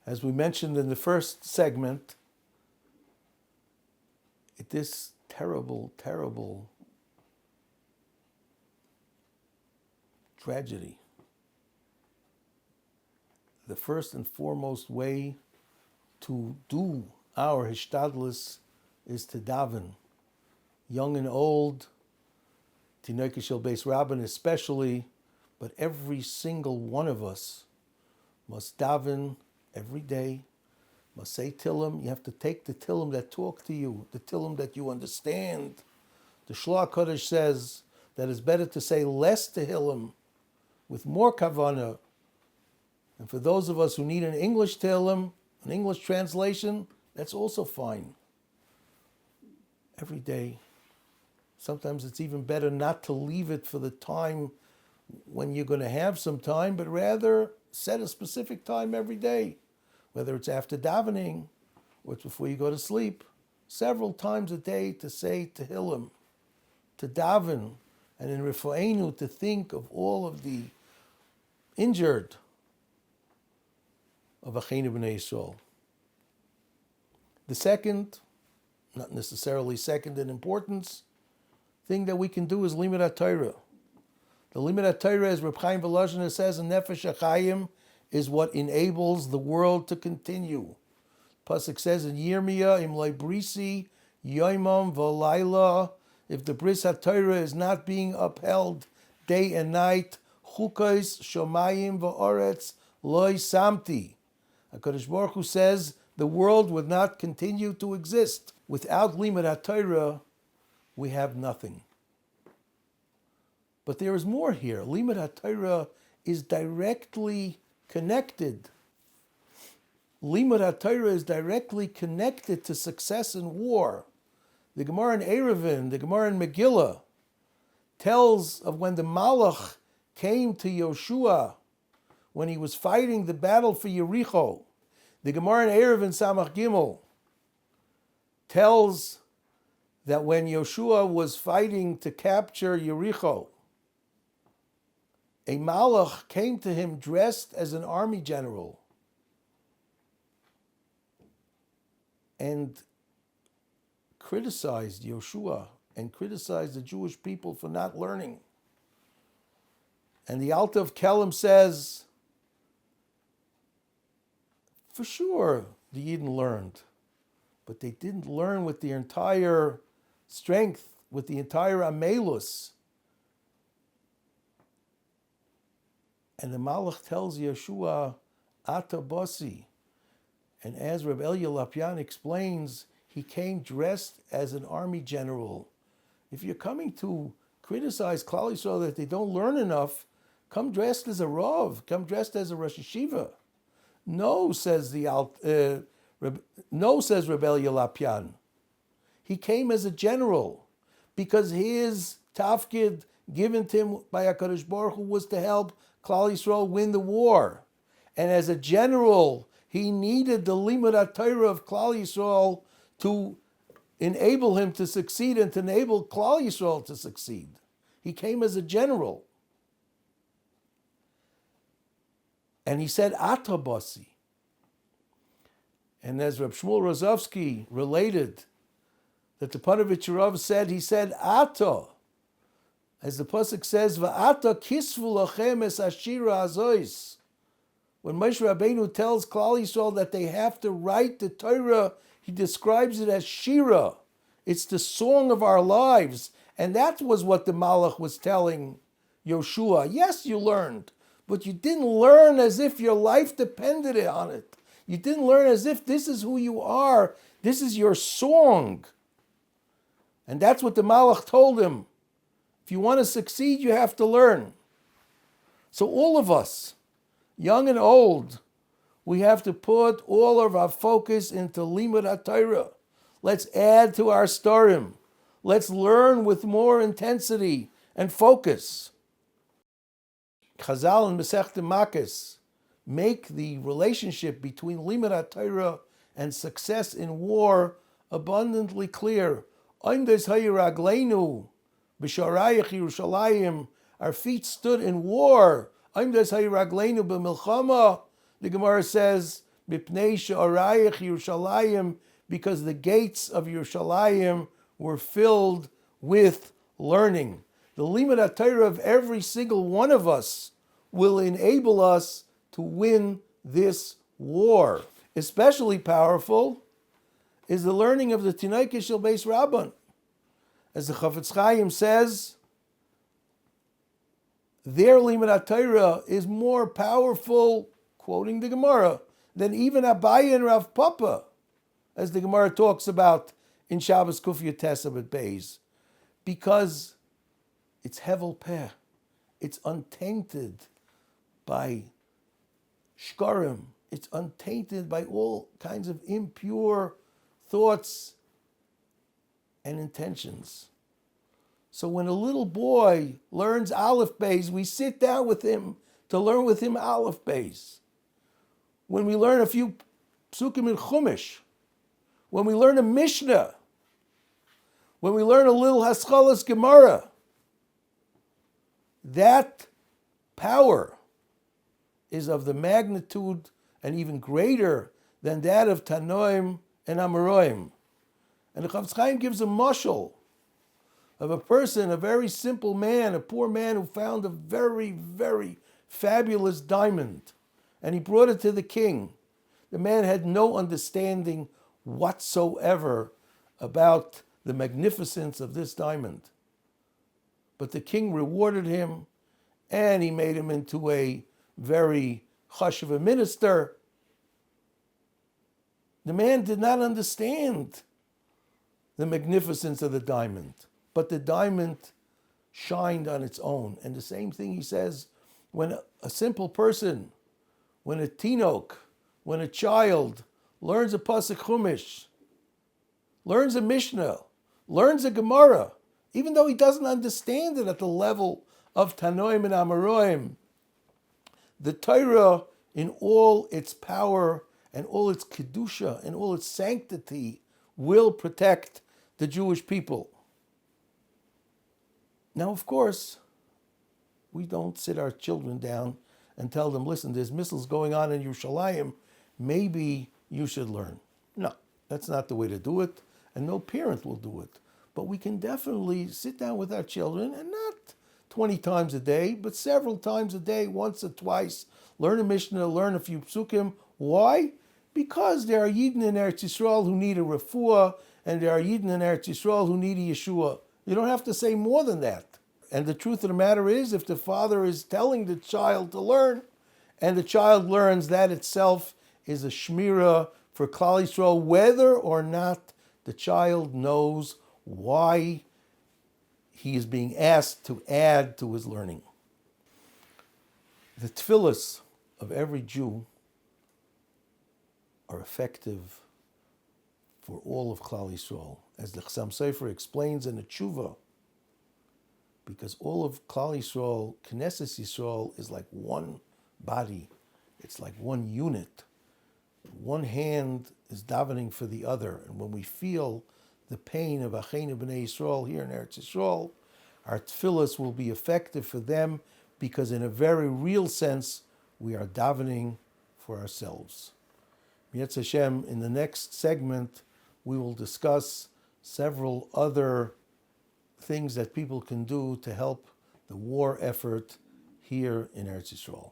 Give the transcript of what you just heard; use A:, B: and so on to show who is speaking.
A: As we mentioned in the first segment, this terrible, terrible tragedy. The first and foremost way to do our hishtadlus is to daven. Young and old, Tinoike Shel Beis Rabban especially, but every single one of us must daven every day, must say Tillim. You have to take the Tillim that talk to you, the Tillim that you understand. The Shloah Kodesh says that it's better to say less Tehillim with more kavanah. And for those of us who need an English Tehillim, an English translation, that's also fine. Every day. Sometimes it's even better not to leave it for the time when you're going to have some time, but rather set a specific time every day, whether it's after davening or it's before you go to sleep, several times a day to say Tehillim, to daven, and in Rifa'enu to think of all of the injured of Acheinu B'nai Yisrael. The second, not necessarily second in importance, thing that we can do is Limud Torah. The Limud Torah, as Reb Chaim Volozhin says in Nefesh HaChaim, is what enables the world to continue. Pasuk says in Yirmiyah, Im Lo Brisi Yoimam V'Layla, if the Bris HaTorah is not being upheld day and night, Chukos Shomayim V'Oretz Lo Samti. HaKadosh Baruch Hu says the world would not continue to exist. Without Limud Torah, we have nothing. But there is more here. Limud Torah is directly connected. Limud Torah is directly connected to success in war. The Gemara in Eruvin, the Gemara in Megillah, tells of when the Malach came to Yoshua when he was fighting the battle for Yericho. The Gemara in Eruvin Samach Gimel tells that when Yoshua was fighting to capture Yericho, a Malach came to him dressed as an army general and criticized Yoshua and criticized the Jewish people for not learning. And the Alta of Kelm says, for sure the Yidden learned, but they didn't learn with the entire strength, with the entire amelus. And the Malach tells Yeshua, Ata Basi. And as Rabbi Eliyahu Lapyan explains, he came dressed as an army general. If you're coming to criticize Klal Yisrael that they don't learn enough, come dressed as a Rav, come dressed as a Rosh Yeshiva. No, says Rabbi Eliyahu Lapyan. He came as a general because his tafkid given to him by HaKadosh Baruch Hu was to help Klal Yisrael win the war. And as a general, he needed the Limud Torah of Klal Yisrael to enable him to succeed and to enable Klal Yisrael to succeed. He came as a general. And he said, Ata Basi. And as Reb Shmuel Rozovsky related, that the Panovich Rav said, he said, Ata. As the pasuk says, "Va'ata kisvu lachem es ashira azois." When Moshe Rabbeinu tells Klal Yisrael that they have to write the Torah, he describes it as shira. It's the song of our lives, and that was what the Malach was telling Yoshua. Yes, you learned, but you didn't learn as if your life depended on it. You didn't learn as if this is who you are. This is your song, and that's what the Malach told him. If you want to succeed, you have to learn. So all of us, young and old, we have to put all of our focus into Limud Torah. Let's add to our starim. Let's learn with more intensity and focus. Chazal and Masechta Makos make the relationship between Limud Torah and success in war abundantly clear. Oimdes hayiragleinu b'sharayich Yerushalayim. Our feet stood in war. Oimdes hayiragleinu b'milchama. The Gemara says, Mipnei she'arayich Yerushalayim, because the gates of Yerushalayim were filled with learning. The limud Torah of every single one of us will enable us to win this war. Especially powerful is the learning of the Tinaike Shel Beis Rabban. As the Chafetz Chaim says, their limud Torah is more powerful, quoting the Gemara, than even Abaye and Rav Papa, as the Gemara talks about in Shabbos Kufya Tesab at Beis, because it's Hevel Peh, it's untainted by shkarim, it's untainted by all kinds of impure thoughts and intentions. So when a little boy learns Aleph Beis, we sit down with him to learn with him Aleph Beis. When we learn a few psukim in Chumash, when we learn a Mishnah, when we learn a little Haschalas Gemara, that power is of the magnitude and even greater than that of Tanoim and Amoraim. And the Chafetz Chaim gives a mashal of a person, a very simple man, a poor man who found a very, very fabulous diamond, and he brought it to the king. The man had no understanding whatsoever about the magnificence of this diamond. But the king rewarded him, and he made him into a very chashuv minister. The man did not understand the magnificence of the diamond, but the diamond shined on its own. And the same thing he says, when a simple person, when a tinok, when a child learns a pasuk chumash, learns a mishnah, learns a Gemara, even though he doesn't understand it at the level of Tanoim and Amoraim, the Torah in all its power and all its kedusha and all its sanctity will protect the Jewish people. Now, of course, we don't sit our children down and tell them, listen, there's missiles going on in Yerushalayim, maybe you should learn. No, that's not the way to do it, and no parent will do it. But we can definitely sit down with our children, and not 20 times a day, but several times a day, once or twice, learn a Mishnah, learn a few psukim. Why? Because there are Yidden in Eretz Yisrael who need a refuah, and there are Yidden in Eretz Yisrael who need a Yeshua. You don't have to say more than that. And the truth of the matter is, if the father is telling the child to learn, and the child learns, that itself is a shmirah for Klal Yisrael, whether or not the child knows why he is being asked to add to his learning. The tefillos of every Jew are effective for all of Klal Yisrael, as the Chassam Sofer explains in the Tshuva, because all of Klal Yisrael, Knesset Yisrael, is like one body. It's like one unit. One hand is davening for the other, and when we feel the pain of Acheinu B'nai Yisrael here in Eretz Yisrael, our tefillos will be effective for them, because in a very real sense, we are davening for ourselves. Yetz Hashem, in the next segment, we will discuss several other things that people can do to help the war effort here in Eretz Yisrael.